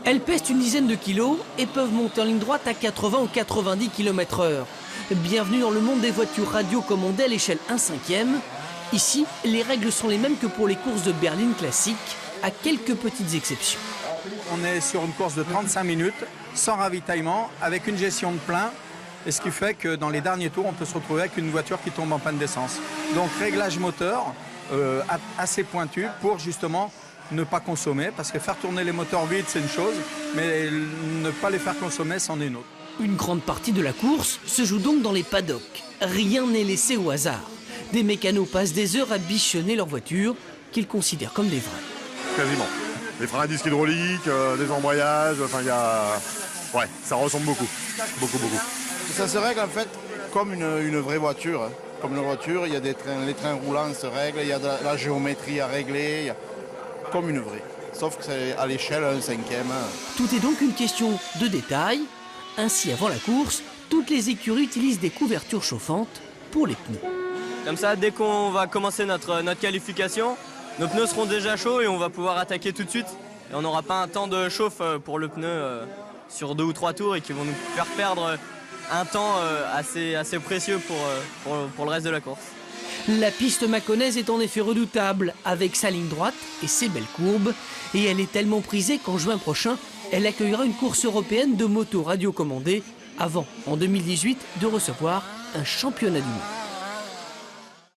Elles pèsent une dizaine de kilos et peuvent monter en ligne droite à 80 ou 90 km/h. Bienvenue dans le monde des voitures radiocommandées à l'échelle 1/5. Ici, les règles sont les mêmes que pour les courses de berline classiques, à quelques petites exceptions. On est sur une course de 35 minutes, sans ravitaillement, avec une gestion de plein, et ce qui fait que dans les derniers tours, on peut se retrouver avec une voiture qui tombe en panne d'essence. Donc réglage moteur assez pointu pour justement ne pas consommer, parce que faire tourner les moteurs vides, c'est une chose, mais ne pas les faire consommer, c'en est une autre. Une grande partie de la course se joue donc dans les paddocks. Rien n'est laissé au hasard. Des mécanos passent des heures à bichonner leurs voitures, qu'ils considèrent comme des vraies. Quasiment. Des freins à disque hydrauliques, des embrayages, enfin il y a... Ouais, ça ressemble beaucoup. Beaucoup. Ça se règle en fait comme une vraie voiture. Hein. Comme une voiture, il y a des trains, les trains roulants se règlent, il y a de la géométrie à régler, comme une vraie. Sauf que c'est à l'échelle 1/5. Tout est donc une question de détail. Ainsi, avant la course, toutes les écuries utilisent des couvertures chauffantes pour les pneus. Comme ça, dès qu'on va commencer notre qualification, nos pneus seront déjà chauds et on va pouvoir attaquer tout de suite. Et on n'aura pas un temps de chauffe pour le pneu sur 2 ou 3 tours et qui vont nous faire perdre un temps assez précieux pour le reste de la course. La piste mâconnaise est en effet redoutable, avec sa ligne droite et ses belles courbes. Et elle est tellement prisée qu'en juin prochain, elle accueillera une course européenne de moto radiocommandée, avant, en 2018, de recevoir un championnat du monde.